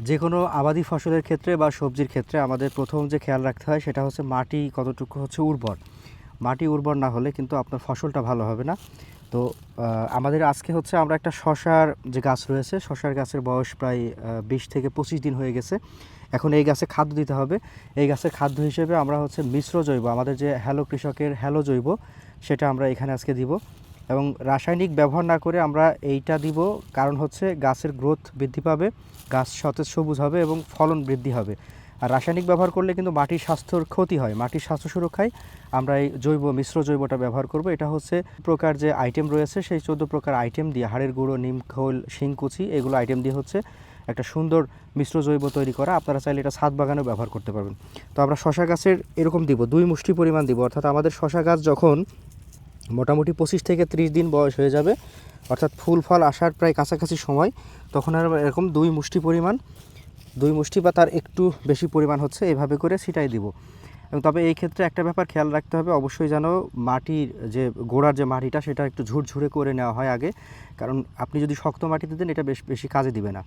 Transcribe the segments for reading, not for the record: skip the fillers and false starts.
যে কোনো আবাদি ফসলের ক্ষেত্রে বা সবজির ক্ষেত্রে আমাদের প্রথম যে খেয়াল রাখতে হয় সেটা হচ্ছে মাটি কতটুকু হচ্ছে উর্বর। মাটি উর্বর না হলে কিন্তু আপনার ফসলটা ভালো হবে না। তো আমাদের আজকে হচ্ছে আমরা একটা শশার যে গাছ রয়েছে, শশার গাছের বয়স প্রায় 20 থেকে 25 দিন হয়ে গেছে। এখন এই গাছে খাদ্য দিতে হবে। এই গাছের খাদ্য হিসেবে আমরা হচ্ছে মিশ্র জৈব, আমাদের যে হ্যালো কৃষকের হ্যালো জৈব, সেটা আমরা এখানে আজকে দিব। এবং রাসায়নিক ব্যবহার না করে আমরা এইটা দিব, কারণ হচ্ছে গাছের গ্রোথ বৃদ্ধি পাবে, গাছ সতেজ সবুজ হবে এবং ফলন বৃদ্ধি হবে। আর রাসায়নিক ব্যবহার করলে কিন্তু মাটির স্বাস্থ্যর ক্ষতি হয়। মাটির স্বাস্থ্য সুরক্ষায় আমরা এই মিশ্র জৈবটা ব্যবহার করব। এটা হচ্ছে প্রকার যে আইটেম রয়েছে সেই 14 প্রকার আইটেম দিয়ে, হাড়ের গুঁড়ো, নিম খোল, শিংকুচি, এগুলো আইটেম দিয়ে হচ্ছে একটা সুন্দর মিশ্র জৈব তৈরি করা। আপনারা চাইলে এটা ছাদ বাগানেও ব্যবহার করতে পারবেন। তো আমরা শশা গাছের এরকম দিব, 2 মুষ্টি পরিমাণ দিব। অর্থাৎ আমাদের শশা গাছ যখন মোটামুটি 25 থেকে 30 দিন বয়স হয়ে যাবে, অর্থাৎ ফুল ফল আসার প্রায় কাছাকাছি সময়, তখন আমরা এরকম 2 মুষ্টি পরিমাণ, 2 মুষ্টি বা তার একটু বেশি পরিমাণ হচ্ছে এভাবে করে ছিটাই দিব। এবং তবে এই ক্ষেত্রে একটা ব্যাপার খেয়াল রাখতে হবে, অবশ্যই যেন মাটির যে গোড়ার যে মাটিটা সেটা একটু ঝুরঝুরে করে নেওয়া হয় আগে। কারণ আপনি যদি শক্ত মাটিতে দেন এটা বেশি কাজে দিবে না।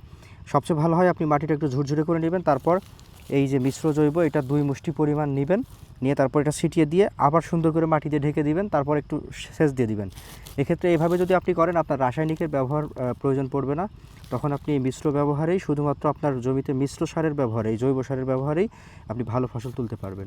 সবচেয়ে ভালো হয় আপনি মাটিটা একটু ঝুরঝুরে করে নেবেন। তারপর এই যে মিশ্র জৈব, এটা 2 মুষ্টি পরিমাণ নেবেন, নিয়ে তারপর এটা ছিটিয়ে দিয়ে আবার সুন্দর করে মাটি দিয়ে ঢেকে দিবেন, তারপর একটু সেচ দিয়ে দিবেন। এক্ষেত্রে এইভাবে যদি আপনি করেন আপনার রাসায়নিকের ব্যবহার প্রয়োজন পড়বে না। তখন আপনি এই মিশ্র ব্যবহারেই, শুধুমাত্র আপনার জমিতে মিশ্র সারের ব্যবহারে, জৈব সারের ব্যবহারেই আপনি ভালো ফসল তুলতে পারবেন।